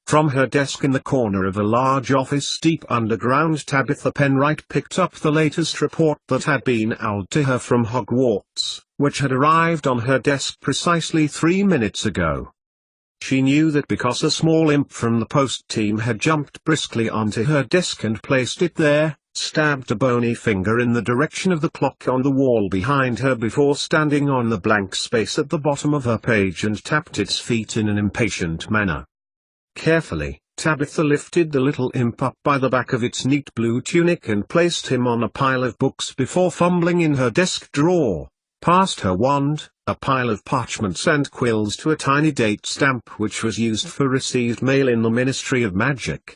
From her desk in the corner of a large office deep underground, Tabitha Penwright picked up the latest report that had been owled to her from Hogwarts, which had arrived on her desk precisely 3 minutes ago. She knew that because a small imp from the post team had jumped briskly onto her desk and placed it there, stabbed a bony finger in the direction of the clock on the wall behind her before standing on the blank space at the bottom of her page and tapped its feet in an impatient manner. Carefully, Tabitha lifted the little imp up by the back of its neat blue tunic and placed him on a pile of books before fumbling in her desk drawer, past her wand, a pile of parchments and quills to a tiny date stamp which was used for received mail in the Ministry of Magic.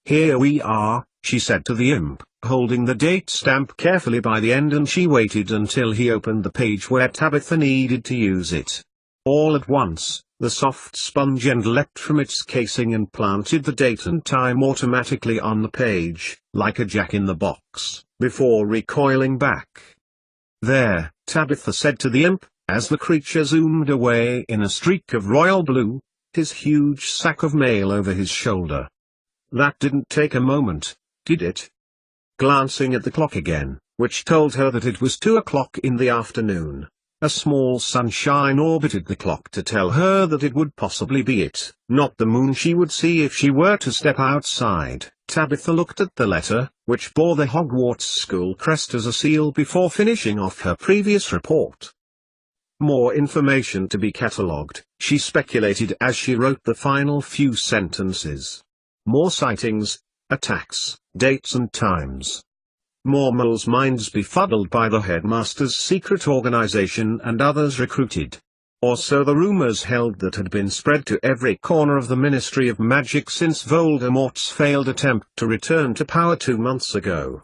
"Here we are," she said to the imp, holding the date stamp carefully by the end, and she waited until he opened the page where Tabitha needed to use it. All at once, the soft sponge end leapt from its casing and planted the date and time automatically on the page, like a jack-in-the-box, before recoiling back. "There," Tabitha said to the imp, as the creature zoomed away in a streak of royal blue, his huge sack of mail over his shoulder. "That didn't take a moment, did it?" Glancing at the clock again, which told her that it was 2 o'clock in the afternoon, a small sunshine orbited the clock to tell her that it would possibly be it, not the moon, she would see if she were to step outside. Tabitha looked at the letter, which bore the Hogwarts school crest as a seal, before finishing off her previous report. More information to be catalogued, she speculated as she wrote the final few sentences. More sightings, attacks, dates and times. More muggles' minds befuddled by the headmaster's secret organization and others recruited. Or so the rumors held that had been spread to every corner of the Ministry of Magic since Voldemort's failed attempt to return to power 2 months ago.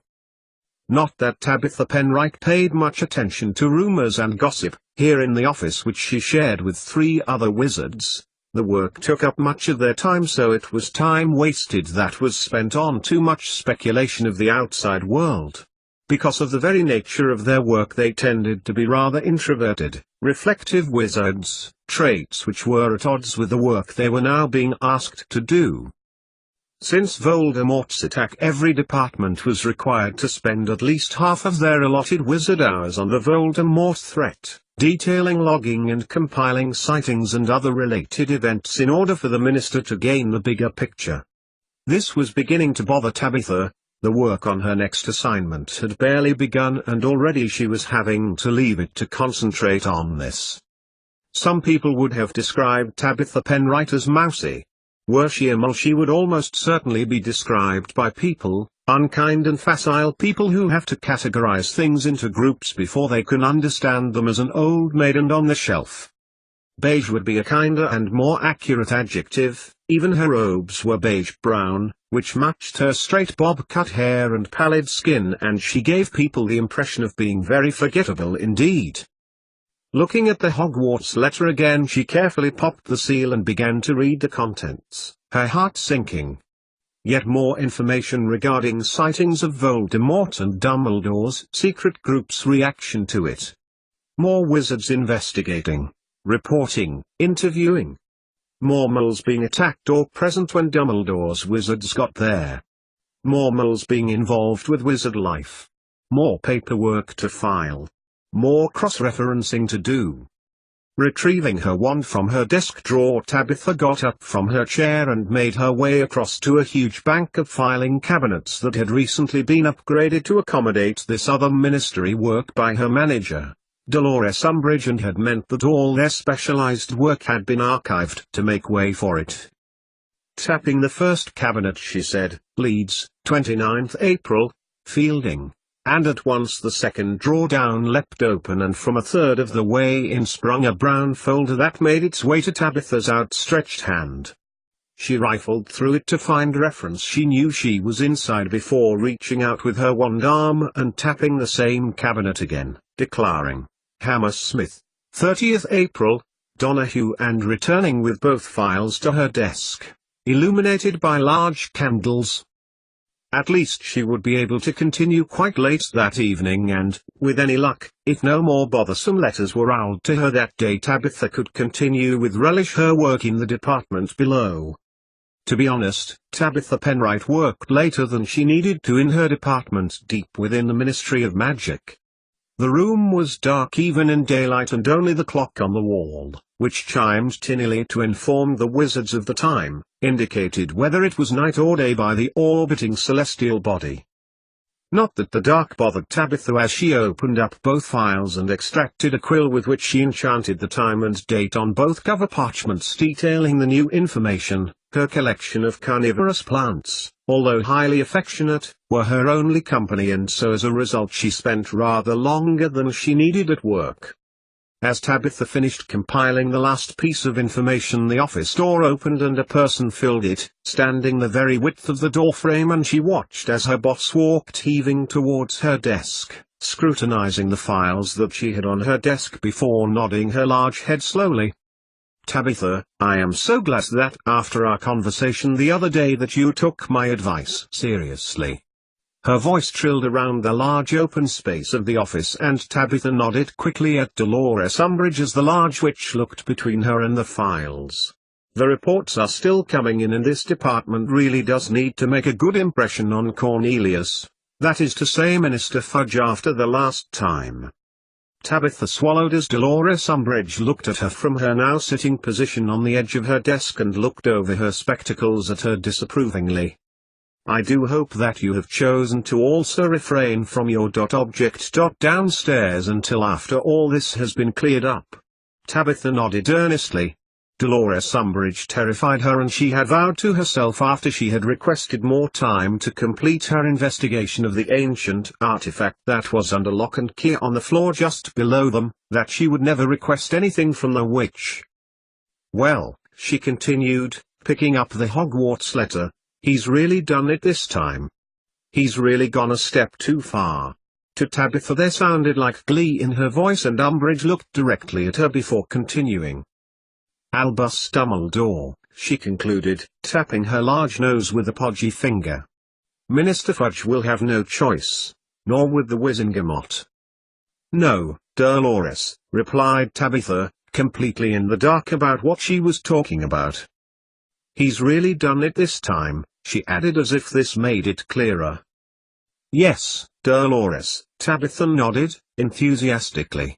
Not that Tabitha Penwright paid much attention to rumors and gossip. Here in the office, which she shared with 3 other wizards, the work took up much of their time, so it was time wasted that was spent on too much speculation of the outside world. Because of the very nature of their work, they tended to be rather introverted, reflective wizards, traits which were at odds with the work they were now being asked to do. Since Voldemort's attack, every department was required to spend at least half of their allotted wizard hours on the Voldemort threat, detailing, logging and compiling sightings and other related events in order for the minister to gain the bigger picture. This was beginning to bother Tabitha. The work on her next assignment had barely begun, and already she was having to leave it to concentrate on this. Some people would have described Tabitha Penwright as mousy. Were she a mole, she would almost certainly be described by people, unkind and facile people who have to categorize things into groups before they can understand them, as an old maid and on the shelf. Beige would be a kinder and more accurate adjective. Even her robes were beige-brown, which matched her straight bob-cut hair and pallid skin, and she gave people the impression of being very forgettable indeed. Looking at the Hogwarts letter again, she carefully popped the seal and began to read the contents, her heart sinking. Yet more information regarding sightings of Voldemort and Dumbledore's secret group's reaction to it. More wizards investigating, reporting, interviewing. More muggles being attacked or present when Dumbledore's wizards got there. More muggles being involved with wizard life. More paperwork to file. More cross-referencing to do. Retrieving her wand from her desk drawer, Tabitha got up from her chair and made her way across to a huge bank of filing cabinets that had recently been upgraded to accommodate this other ministry work by her manager, Dolores Umbridge, and had meant that all their specialized work had been archived to make way for it. Tapping the first cabinet, she said, "Leeds, 29th April, Fielding." And at once the second drawer down leapt open, and from a third of the way in sprung a brown folder that made its way to Tabitha's outstretched hand. She rifled through it to find reference she knew she was inside before reaching out with her wand arm and tapping the same cabinet again, declaring, "Hammersmith, 30th April, Donahue," and returning with both files to her desk, illuminated by large candles. At least she would be able to continue quite late that evening, and, with any luck, if no more bothersome letters were owled to her that day, Tabitha could continue with relish her work in the department below. To be honest, Tabitha Penright worked later than she needed to in her department deep within the Ministry of Magic. The room was dark even in daylight, and only the clock on the wall, which chimed tinnily to inform the wizards of the time, indicated whether it was night or day by the orbiting celestial body. Not that the dark bothered Tabitha as she opened up both files and extracted a quill with which she enchanted the time and date on both cover parchments detailing the new information. Her collection of carnivorous plants, although highly affectionate, were her only company, and so as a result she spent rather longer than she needed at work. As Tabitha finished compiling the last piece of information, the office door opened and a person filled it, standing the very width of the doorframe, and she watched as her boss walked heaving towards her desk, scrutinizing the files that she had on her desk before nodding her large head slowly. "Tabitha, I am so glad that after our conversation the other day that you took my advice seriously." Her voice trilled around the large open space of the office, and Tabitha nodded quickly at Dolores Umbridge as the large witch looked between her and the files. "The reports are still coming in, and this department really does need to make a good impression on Cornelius, that is to say Minister Fudge, after the last time." Tabitha swallowed as Dolores Umbridge looked at her from her now sitting position on the edge of her desk and looked over her spectacles at her disapprovingly. "I do hope that you have chosen to also refrain from your object downstairs until after all this has been cleared up." Tabitha nodded earnestly. Dolores Umbridge terrified her, and she had vowed to herself after she had requested more time to complete her investigation of the ancient artifact that was under lock and key on the floor just below them, that she would never request anything from the witch. "Well," she continued, picking up the Hogwarts letter, "he's really done it this time. He's really gone a step too far." To Tabitha there sounded like glee in her voice, and Umbridge looked directly at her before continuing. "Albus Dumbledore," she concluded, tapping her large nose with a podgy finger. "Minister Fudge will have no choice, nor would the Wizengamot." "No, Dolores," replied Tabitha, completely in the dark about what she was talking about. "He's really done it this time," she added as if this made it clearer. "Yes, Dolores," Tabitha nodded, enthusiastically.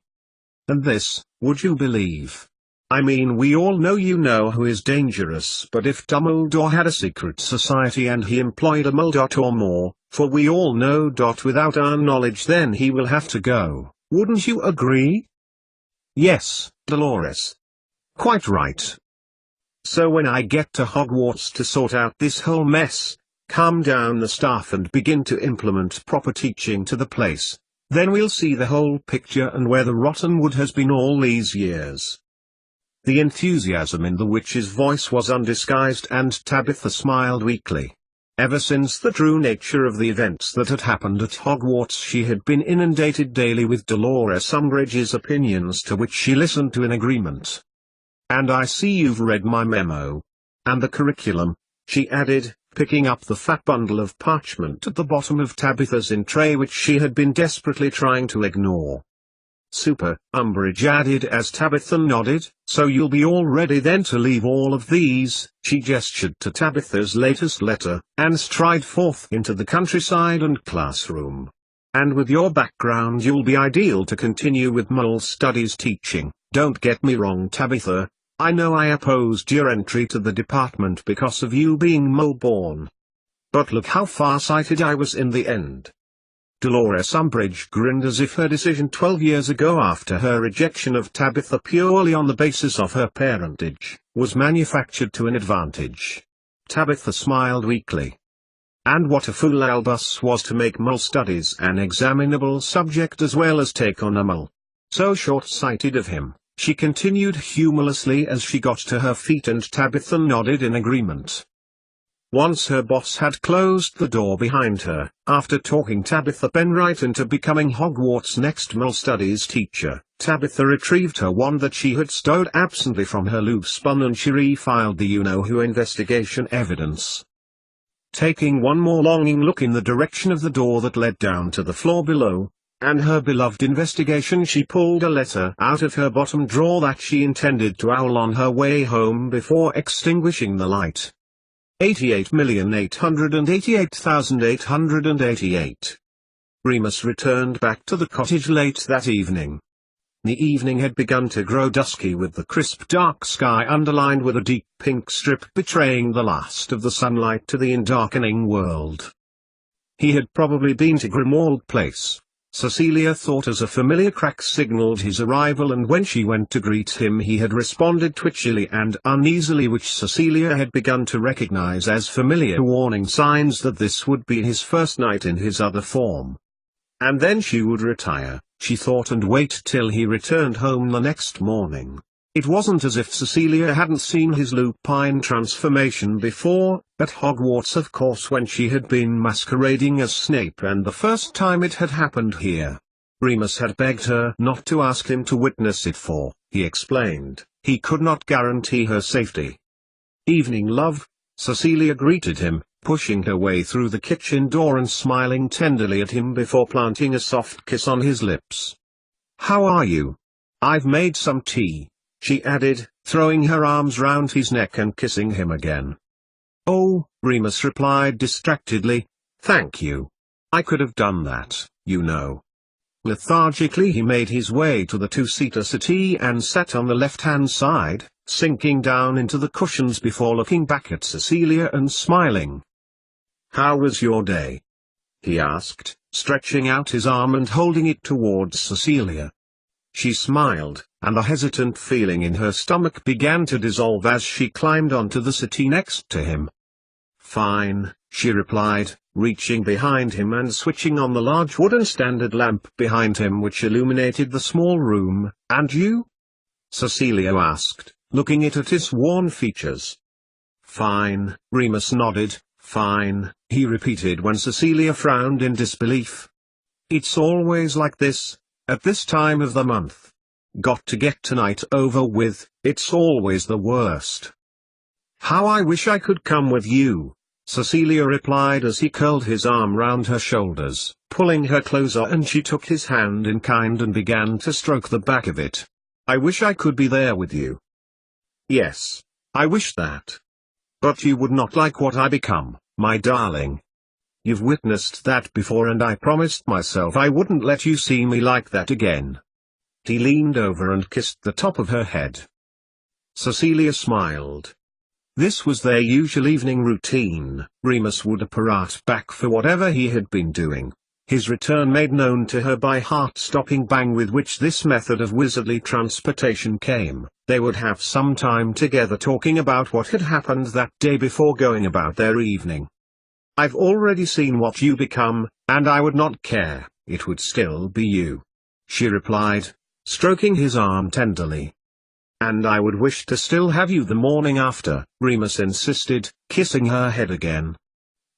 "And this, would you believe? I mean, we all know you know who is dangerous, but if Dumbledore had a secret society and he employed a mole or more, for we all know without our knowledge, then he will have to go, wouldn't you agree?" "Yes, Dolores. Quite right. So when I get to Hogwarts to sort out this whole mess, calm down the staff and begin to implement proper teaching to the place, then we'll see the whole picture and where the rotten wood has been all these years." The enthusiasm in the witch's voice was undisguised, and Tabitha smiled weakly. Ever since the true nature of the events that had happened at Hogwarts, she had been inundated daily with Dolores Umbridge's opinions, to which she listened to in agreement. "And I see you've read my memo. And the curriculum," she added, picking up the fat bundle of parchment at the bottom of Tabitha's tray which she had been desperately trying to ignore. "Super," Umbridge added as Tabitha nodded, "so you'll be all ready then to leave all of these," she gestured to Tabitha's latest letter, "and stride forth into the countryside and classroom. And with your background you'll be ideal to continue with Mole Studies teaching. Don't get me wrong, Tabitha, I know I opposed your entry to the department because of you being mole-born. But look how far-sighted I was in the end." Dolores Umbridge grinned as if her decision 12 years ago, after her rejection of Tabitha purely on the basis of her parentage, was manufactured to an advantage. Tabitha smiled weakly. And what a fool Albus was to make Mole Studies an examinable subject as well as take on a mole. So short-sighted of him, she continued humorlessly as she got to her feet, and Tabitha nodded in agreement. Once her boss had closed the door behind her, after talking Tabitha Penright into becoming Hogwarts' next Mole Studies teacher, Tabitha retrieved her wand that she had stowed absently from her loose bun, and she refiled the you-know-who investigation evidence. Taking one more longing look in the direction of the door that led down to the floor below, and her beloved investigation, she pulled a letter out of her bottom drawer that she intended to owl on her way home before extinguishing the light. 88,888,888. Remus returned back to the cottage late that evening. The evening had begun to grow dusky with the crisp dark sky underlined with a deep pink strip betraying the last of the sunlight to the darkening world. He had probably been to Grimmauld Place, Cecilia thought, as a familiar crack signaled his arrival, and when she went to greet him he had responded twitchily and uneasily, which Cecilia had begun to recognize as familiar warning signs that this would be his first night in his other form. And then she would retire, she thought, and wait till he returned home the next morning. It wasn't as if Cecilia hadn't seen his lupine transformation before, at Hogwarts of course, when she had been masquerading as Snape, and the first time it had happened here. Remus had begged her not to ask him to witness it, for, he explained, he could not guarantee her safety. "Evening, love," Cecilia greeted him, pushing her way through the kitchen door and smiling tenderly at him before planting a soft kiss on his lips. "How are you? I've made some tea," she added, throwing her arms round his neck and kissing him again. "Oh," Remus replied distractedly, "thank you. I could have done that, you know." Lethargically he made his way to the two-seater settee and sat on the left-hand side, sinking down into the cushions before looking back at Cecilia and smiling. "How was your day?" he asked, stretching out his arm and holding it towards Cecilia. She smiled, and the hesitant feeling in her stomach began to dissolve as she climbed onto the settee next to him. "Fine," she replied, reaching behind him and switching on the large wooden standard lamp behind him which illuminated the small room. "And you?" Cecilia asked, looking at his worn features. "Fine," Remus nodded. "Fine," he repeated when Cecilia frowned in disbelief. "It's always like this, at this time of the month. Got to get tonight over with, it's always the worst." "How I wish I could come with you," Cecilia replied as he curled his arm round her shoulders, pulling her closer, and she took his hand in kind and began to stroke the back of it. "I wish I could be there with you." "Yes, I wish that. But you would not like what I become, my darling. You've witnessed that before, and I promised myself I wouldn't let you see me like that again." He leaned over and kissed the top of her head. Cecilia smiled. This was their usual evening routine. Remus would apparat back for whatever he had been doing, his return made known to her by heart-stopping bang with which this method of wizardly transportation came. They would have some time together talking about what had happened that day before going about their evening. "I've already seen what you become, and I would not care, it would still be you," she replied, stroking his arm tenderly. "And I would wish to still have you the morning after," Remus insisted, kissing her head again.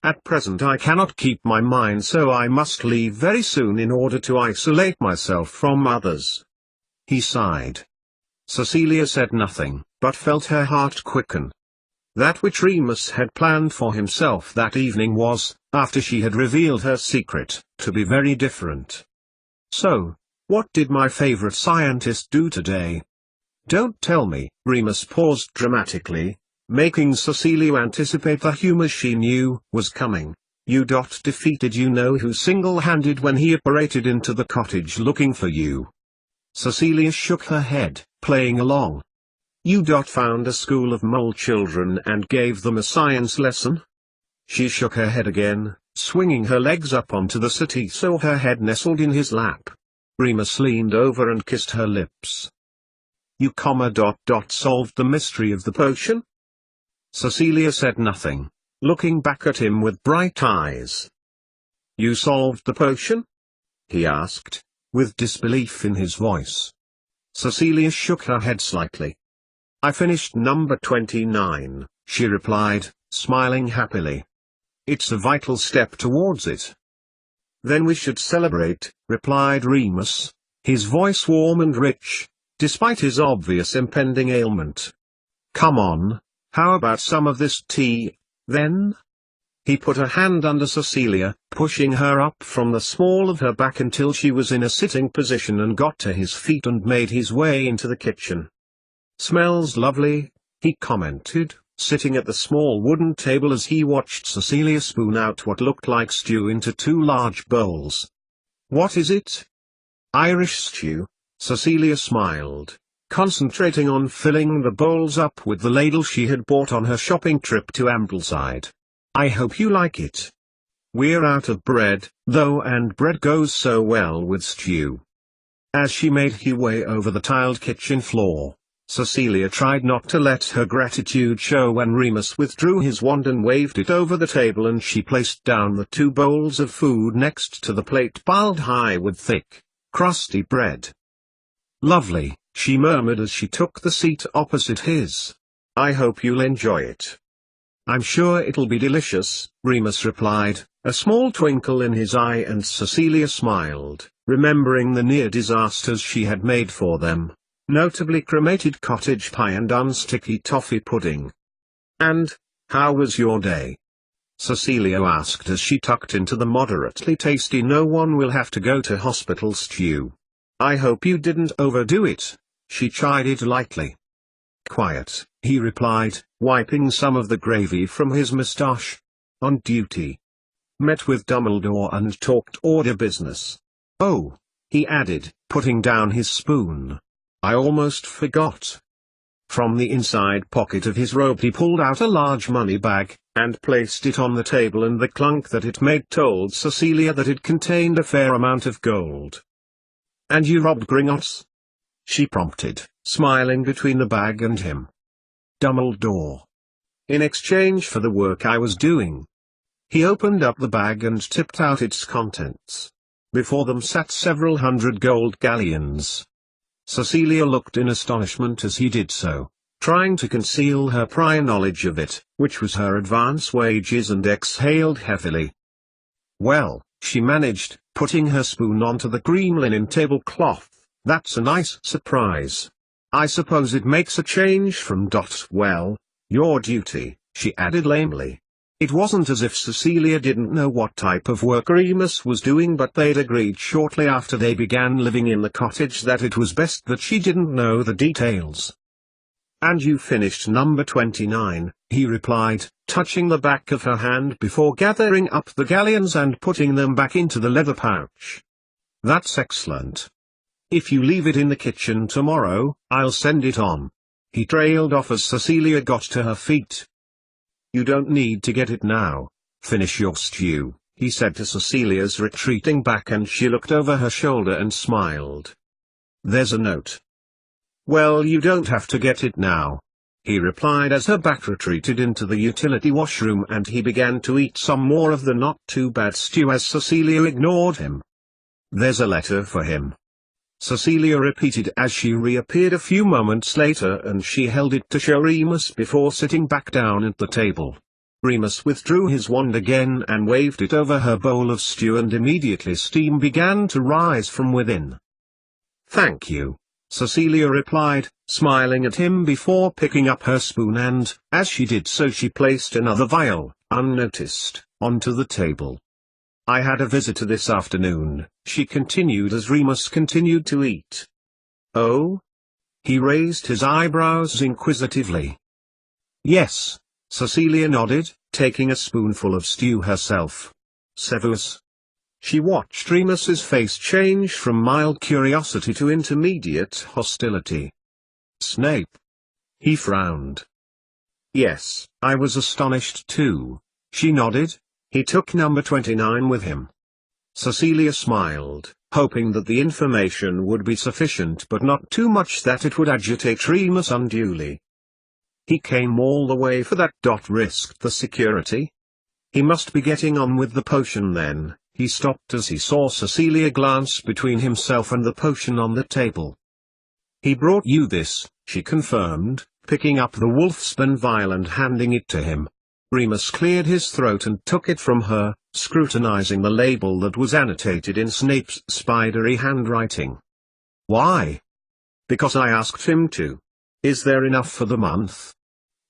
"At present I cannot keep my mind, so I must leave very soon in order to isolate myself from others." He sighed. Cecilia said nothing, but felt her heart quicken. That which Remus had planned for himself that evening was, after she had revealed her secret, to be very different. "So, what did my favorite scientist do today?" "Don't tell me." Remus paused dramatically, making Cecilia anticipate the humor she knew was coming. "You defeated you-know-who single-handed when he apparated into the cottage looking for you." Cecilia shook her head, playing along. "You found a school of mole children and gave them a science lesson?" She shook her head again, swinging her legs up onto the settee so her head nestled in his lap. Remus leaned over and kissed her lips. "You solved the mystery of the potion?" Cecilia said nothing, looking back at him with bright eyes. "You solved the potion?" he asked, with disbelief in his voice. Cecilia shook her head slightly. "I finished number 29, she replied, smiling happily. "It's a vital step towards it." "Then we should celebrate," replied Remus, his voice warm and rich, despite his obvious impending ailment. "Come on, how about some of this tea, then?" He put a hand under Cecilia, pushing her up from the small of her back until she was in a sitting position, and got to his feet and made his way into the kitchen. "Smells lovely," he commented, sitting at the small wooden table as he watched Cecilia spoon out what looked like stew into two large bowls. "What is it?" "Irish stew," Cecilia smiled, concentrating on filling the bowls up with the ladle she had bought on her shopping trip to Ambleside. "I hope you like it. We're out of bread, though, and bread goes so well with stew." As she made her way over the tiled kitchen floor, Cecilia tried not to let her gratitude show when Remus withdrew his wand and waved it over the table, and she placed down the two bowls of food next to the plate piled high with thick, crusty bread. "Lovely," she murmured as she took the seat opposite his. "I hope you'll enjoy it." "I'm sure it'll be delicious," Remus replied, a small twinkle in his eye, and Cecilia smiled, remembering the near disasters she had made for them, notably cremated cottage pie and unsticky toffee pudding. "And, how was your day?" Cecilia asked as she tucked into the moderately tasty "no one will have to go to hospital" stew. "I hope you didn't overdo it," she chided lightly. "Quiet," he replied, wiping some of the gravy from his moustache. "On duty. Met with Dumbledore and talked order business. Oh," he added, putting down his spoon, "I almost forgot." From the inside pocket of his robe he pulled out a large money bag, and placed it on the table, and the clunk that it made told Cecilia that it contained a fair amount of gold. "And you robbed Gringotts?" she prompted, smiling between the bag and him. "Dumbledore. In exchange for the work I was doing." He opened up the bag and tipped out its contents. Before them sat several hundred gold galleons. Cecilia looked in astonishment as he did so, trying to conceal her prior knowledge of it, which was her advance wages, and exhaled heavily. "Well," she managed, putting her spoon onto the green linen tablecloth, "that's a nice surprise. I suppose it makes a change from well, your duty," she added lamely. It wasn't as if Cecilia didn't know what type of work Remus was doing, but they'd agreed shortly after they began living in the cottage that it was best that she didn't know the details. "And you finished number 29, he replied, touching the back of her hand before gathering up the galleons and putting them back into the leather pouch. "That's excellent. If you leave it in the kitchen tomorrow, I'll send it on." He trailed off as Cecilia got to her feet. "You don't need to get it now. Finish your stew," he said to Cecilia's retreating back, and she looked over her shoulder and smiled. "There's a note." "Well, you don't have to get it now," he replied as her back retreated into the utility washroom, and he began to eat some more of the not-too-bad stew as Cecilia ignored him. "There's a letter for him," Cecilia repeated as she reappeared a few moments later, and she held it to show Remus before sitting back down at the table. Remus withdrew his wand again and waved it over her bowl of stew, and immediately steam began to rise from within. "Thank you," Cecilia replied, smiling at him before picking up her spoon, and, as she did so, she placed another vial, unnoticed, onto the table. "I had a visitor this afternoon," she continued as Remus continued to eat. "Oh?" He raised his eyebrows inquisitively. "Yes," Cecilia nodded, taking a spoonful of stew herself. "Severus?" She watched Remus's face change from mild curiosity to intermediate hostility. "Snape?" He frowned. "Yes, I was astonished too," she nodded. "He took number 29 with him." Cecilia smiled, hoping that the information would be sufficient but not too much that it would agitate Remus unduly. "He came all the way for that. Risked the security? He must be getting on with the potion then." He stopped as he saw Cecilia glance between himself and the potion on the table. "He brought you this," she confirmed, picking up the wolfsbane vial and handing it to him. Remus cleared his throat and took it from her, scrutinizing the label that was annotated in Snape's spidery handwriting. "Why?" "Because I asked him to. Is there enough for the month?"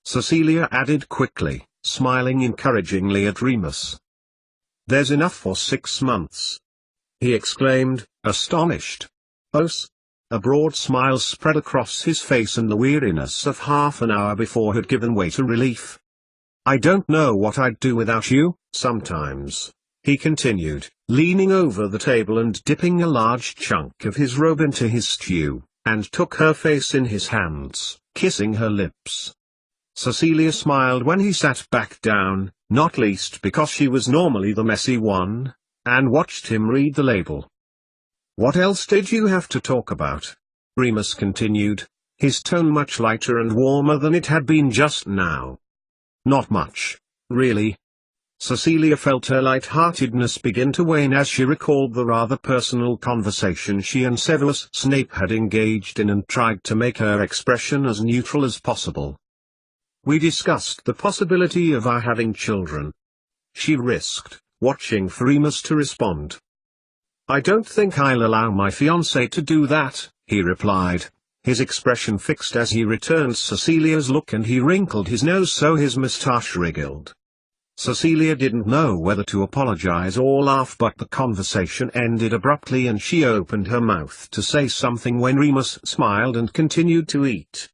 Cecilia added quickly, smiling encouragingly at Remus. "There's enough for 6 months," he exclaimed, astonished. "Oh, A broad smile spread across his face and the weariness of half an hour before had given way to relief. "I don't know what I'd do without you, sometimes," he continued, leaning over the table and dipping a large chunk of his robe into his stew, and took her face in his hands, kissing her lips. Cecilia smiled when he sat back down, not least because she was normally the messy one, and watched him read the label. "What else did you have to talk about?" Remus continued, his tone much lighter and warmer than it had been just now. "Not much, really." Cecilia felt her light-heartedness begin to wane as she recalled the rather personal conversation she and Severus Snape had engaged in and tried to make her expression as neutral as possible. "We discussed the possibility of our having children," she risked, watching for Remus to respond. "I don't think I'll allow my fiancé to do that," he replied, his expression fixed as he returned Cecilia's look, and he wrinkled his nose so his moustache wriggled. Cecilia didn't know whether to apologize or laugh, but the conversation ended abruptly and she opened her mouth to say something when Remus smiled and continued to eat.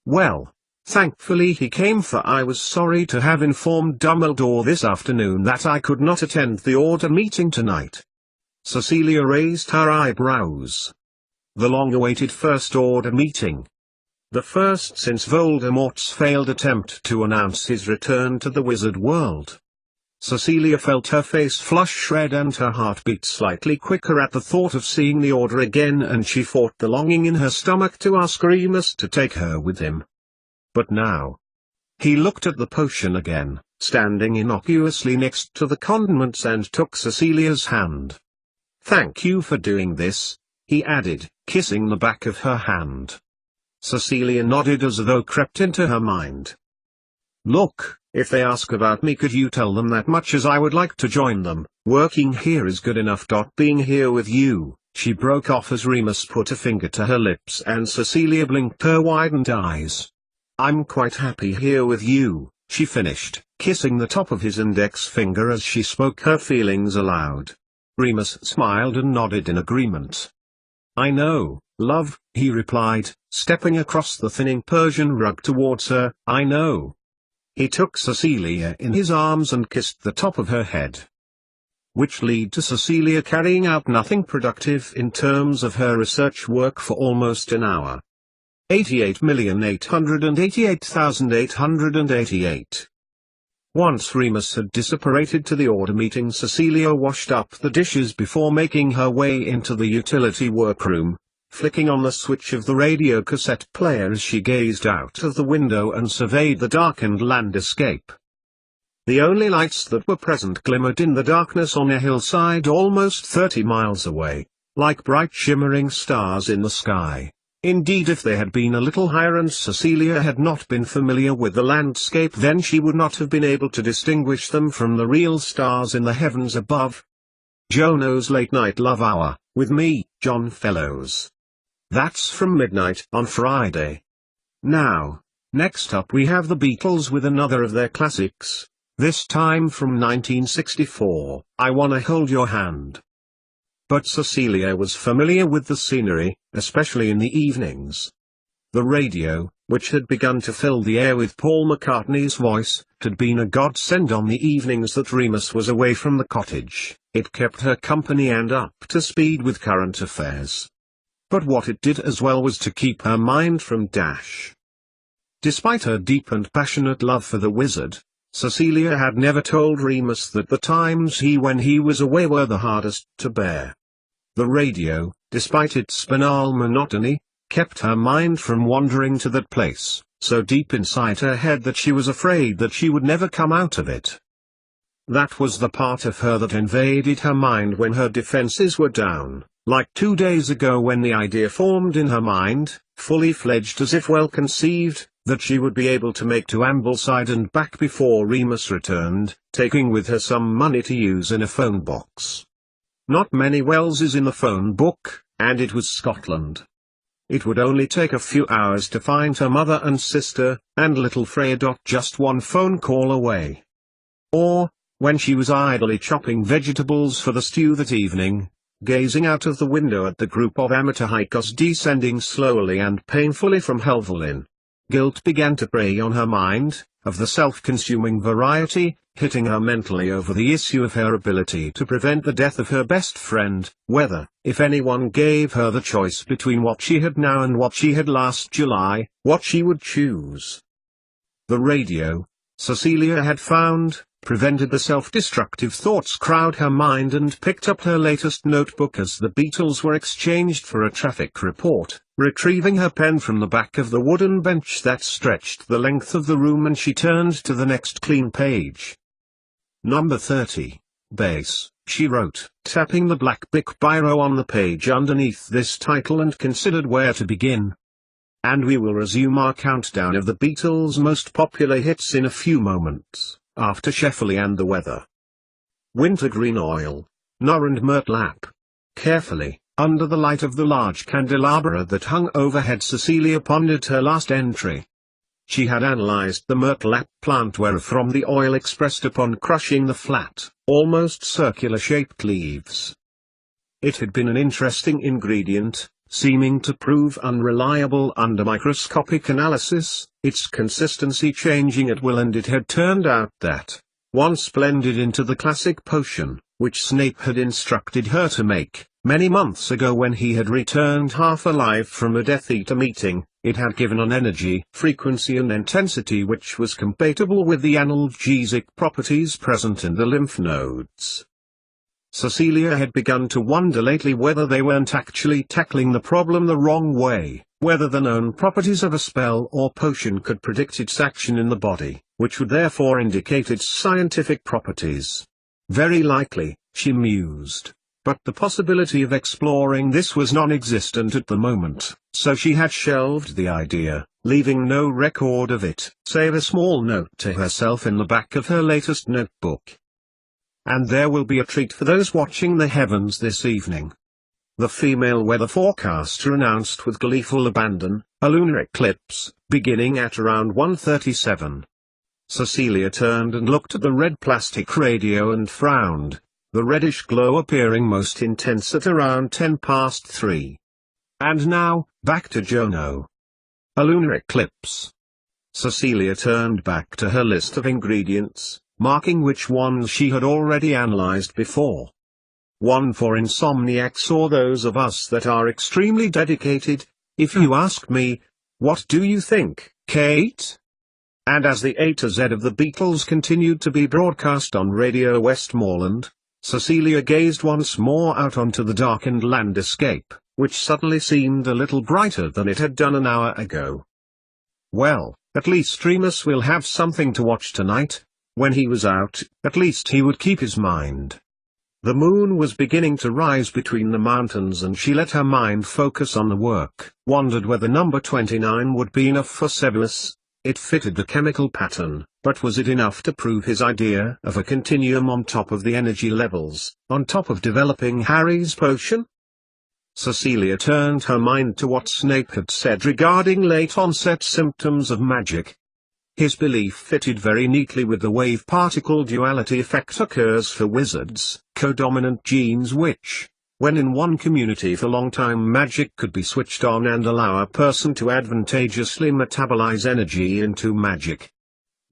"Well, thankfully he came, for I was sorry to have informed Dumbledore this afternoon that I could not attend the Order meeting tonight." Cecilia raised her eyebrows. The long-awaited First Order meeting. The first since Voldemort's failed attempt to announce his return to the wizard world. Cecilia felt her face flush red and her heart beat slightly quicker at the thought of seeing the Order again, and she fought the longing in her stomach to ask Remus to take her with him. But now. He looked at the potion again, standing innocuously next to the condiments, and took Cecilia's hand. "Thank you for doing this," he added, kissing the back of her hand. Cecilia nodded as though crept into her mind. "Look, if they ask about me, could you tell them that much as I would like to join them, working here is good enough. Being here with you," she broke off as Remus put a finger to her lips and Cecilia blinked her widened eyes. "I'm quite happy here with you," she finished, kissing the top of his index finger as she spoke her feelings aloud. Remus smiled and nodded in agreement. "I know, love," he replied, stepping across the thinning Persian rug towards her. "I know." He took Cecilia in his arms and kissed the top of her head. Which led to Cecilia carrying out nothing productive in terms of her research work for almost an hour. 88,888,888. Once Remus had disapparated to the Order meeting, Cecilia washed up the dishes before making her way into the utility workroom, flicking on the switch of the radio cassette player as she gazed out of the window and surveyed the darkened landscape. The only lights that were present glimmered in the darkness on a hillside almost 30 miles away, like bright shimmering stars in the sky. Indeed, if they had been a little higher and Cecilia had not been familiar with the landscape, then she would not have been able to distinguish them from the real stars in the heavens above. Jono's Late Night Love Hour, with me, John Fellows. That's from midnight on Friday. Now, next up we have the Beatles with another of their classics, this time from 1964, I Wanna Hold Your Hand. But Cecilia was familiar with the scenery, especially in the evenings. The radio, which had begun to fill the air with Paul McCartney's voice, had been a godsend on the evenings that Remus was away from the cottage. It kept her company and up to speed with current affairs. But what it did as well was to keep her mind from Dash. Despite her deep and passionate love for the wizard, Cecilia had never told Remus that the times when he was away were the hardest to bear. The radio, despite its banal monotony, kept her mind from wandering to that place, so deep inside her head that she was afraid that she would never come out of it. That was the part of her that invaded her mind when her defenses were down, like 2 days ago when the idea formed in her mind, fully fledged as if well conceived, that she would be able to make to Ambleside and back before Remus returned, taking with her some money to use in a phone box. Not many Welleses in the phone book, and it was Scotland. It would only take a few hours to find her mother and sister, and little Freya. Just one phone call away. Or, when she was idly chopping vegetables for the stew that evening, gazing out of the window at the group of amateur hikers descending slowly and painfully from Helvellyn. Guilt began to prey on her mind, of the self-consuming variety, hitting her mentally over the issue of her ability to prevent the death of her best friend, whether, if anyone gave her the choice between what she had now and what she had last July, what she would choose. The radio, Cecilia had found, prevented the self-destructive thoughts crowd her mind, and picked up her latest notebook as the Beatles were exchanged for a traffic report, retrieving her pen from the back of the wooden bench that stretched the length of the room, and she turned to the next clean page. Number 30, bass, she wrote, tapping the black Bic biro on the page underneath this title, and considered where to begin. And we will resume our countdown of the Beatles' most popular hits in a few moments, after Sheffield and the Weather. Wintergreen Oil, Nor and Murtlap. Carefully, under the light of the large candelabra that hung overhead, Cecilia pondered her last entry. She had analyzed the myrtlap plant wherefrom the oil expressed upon crushing the flat, almost circular-shaped leaves. It had been an interesting ingredient, seeming to prove unreliable under microscopic analysis, its consistency changing at will, and it had turned out that, once blended into the classic potion, which Snape had instructed her to make, many months ago when he had returned half alive from a Death Eater meeting, it had given an energy, frequency and intensity which was compatible with the analgesic properties present in the lymph nodes. Cecilia had begun to wonder lately whether they weren't actually tackling the problem the wrong way, whether the known properties of a spell or potion could predict its action in the body, which would therefore indicate its scientific properties. Very likely, she mused. But the possibility of exploring this was non-existent at the moment, so she had shelved the idea, leaving no record of it, save a small note to herself in the back of her latest notebook. And there will be a treat for those watching the heavens this evening. The female weather forecaster announced with gleeful abandon, a lunar eclipse, beginning at around 1:37. Cecilia turned and looked at the red plastic radio and frowned, the reddish glow appearing most intense at around 3:10. And now, back to Jono. A lunar eclipse. Cecilia turned back to her list of ingredients, marking which ones she had already analyzed before. One for insomniacs or those of us that are extremely dedicated. If you ask me, what do you think, Kate? And as the A to Z of the Beatles continued to be broadcast on Radio Westmoreland, Cecilia gazed once more out onto the darkened landscape, which suddenly seemed a little brighter than it had done an hour ago. Well, at least Remus will have something to watch tonight. When he was out, at least he would keep his mind. The moon was beginning to rise between the mountains, and she let her mind focus on the work, wondered whether number 29 would be enough for Severus. It fitted the chemical pattern, but was it enough to prove his idea of a continuum on top of the energy levels, on top of developing Harry's potion? Cecilia turned her mind to what Snape had said regarding late-onset symptoms of magic. His belief fitted very neatly with the wave-particle duality effect occurs for wizards, codominant genes which, when in one community for long time, magic could be switched on and allow a person to advantageously metabolize energy into magic.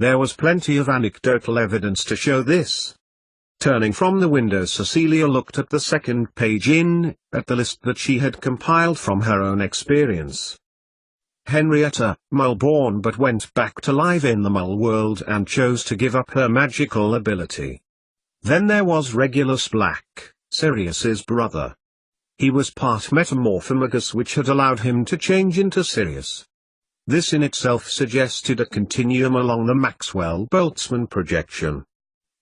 There was plenty of anecdotal evidence to show this. Turning from the window, Cecilia looked at the second page at the list that she had compiled from her own experience. Henrietta, Mull-born, but went back to live in the Mull world and chose to give up her magical ability. Then there was Regulus Black, Sirius's brother. He was part metamorphomagus, which had allowed him to change into Sirius. This in itself suggested a continuum along the Maxwell-Boltzmann projection.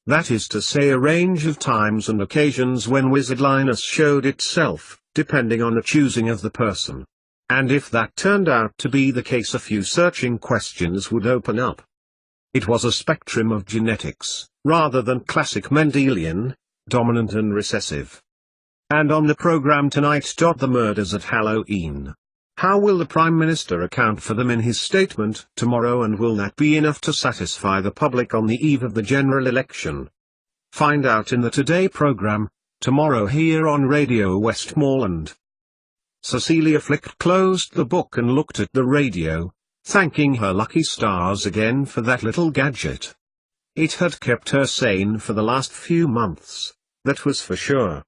That is to say, a range of times and occasions when wizardliness showed itself, depending on the choosing of the person. And if that turned out to be the case, a few searching questions would open up. It was a spectrum of genetics, rather than classic Mendelian, dominant and recessive. And on the program tonight, the murders at Halloween. How will the Prime Minister account for them in his statement tomorrow, and will that be enough to satisfy the public on the eve of the general election? Find out in the Today program. tomorrow here on Radio Westmoreland. Cecilia Flick closed the book and looked at the radio, thanking her lucky stars again for that little gadget. It had kept her sane for the last few months, that was for sure.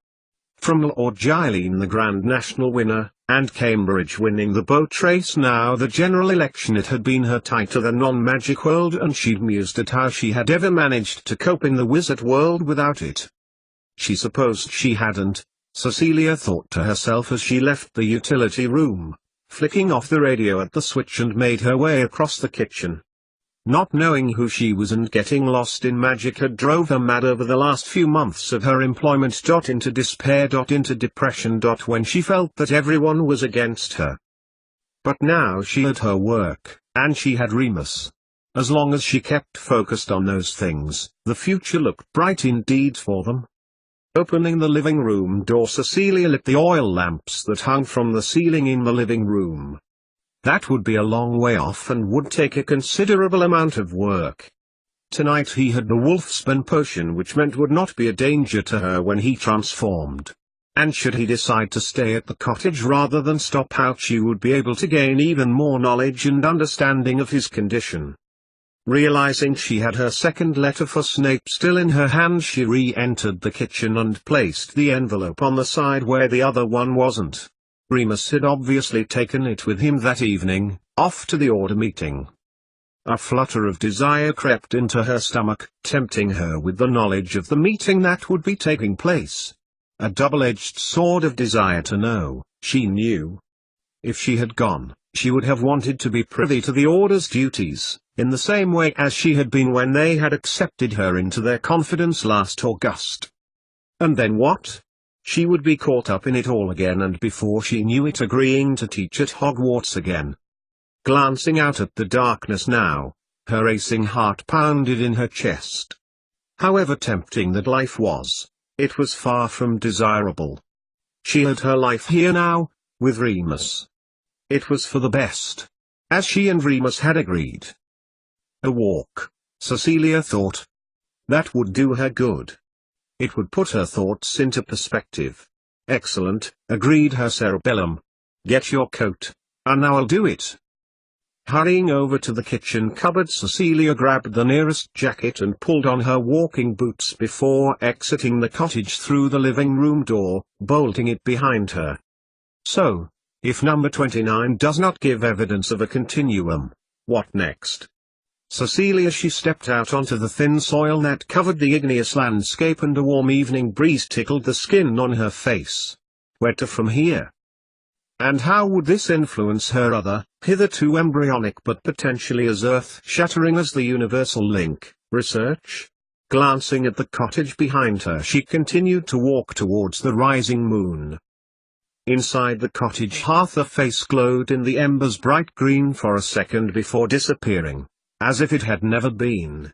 From Lord Gilleen the Grand National winner, and Cambridge winning the boat race, now the general election, it had been her tie to the non-magic world, and she'd mused at how she had ever managed to cope in the wizard world without it. She supposed she hadn't, Cecilia thought to herself as she left the utility room, flicking off the radio at the switch and made her way across the kitchen. Not knowing who she was and getting lost in magic had drove her mad over the last few months of her employment. Into despair. Into depression. When she felt that everyone was against her. But now she had her work, and she had Remus. As long as she kept focused on those things, the future looked bright indeed for them. Opening the living room door, Cecilia lit the oil lamps that hung from the ceiling in the living room. That would be a long way off and would take a considerable amount of work. Tonight he had the Wolfsbane potion, which meant would not be a danger to her when he transformed. And should he decide to stay at the cottage rather than stop out, she would be able to gain even more knowledge and understanding of his condition. Realizing she had her second letter for Snape still in her hand, she re-entered the kitchen and placed the envelope on the side where the other one wasn't. Remus had obviously taken it with him that evening, off to the order meeting. A flutter of desire crept into her stomach, tempting her with the knowledge of the meeting that would be taking place. A double-edged sword of desire to know, she knew. If she had gone, she would have wanted to be privy to the order's duties, in the same way as she had been when they had accepted her into their confidence last August. And then what? She would be caught up in it all again, and before she knew it agreeing to teach at Hogwarts again. Glancing out at the darkness now, her racing heart pounded in her chest. However tempting that life was, it was far from desirable. She had her life here now, with Remus. It was for the best, as she and Remus had agreed. A walk, Cecilia thought. That would do her good. It would put her thoughts into perspective. Excellent, agreed her cerebellum. Get your coat, and now I'll do it. Hurrying over to the kitchen cupboard, Cecilia grabbed the nearest jacket and pulled on her walking boots before exiting the cottage through the living room door, bolting it behind her. So, if number 29 does not give evidence of a continuum, what next? Cecilia, she stepped out onto the thin soil that covered the igneous landscape, and a warm evening breeze tickled the skin on her face. Where to from here? And how would this influence her other, hitherto embryonic but potentially as earth-shattering as the universal link, research? Glancing at the cottage behind her, she continued to walk towards the rising moon. Inside the cottage hearth, a face glowed in the embers bright green for a second before disappearing, as if it had never been.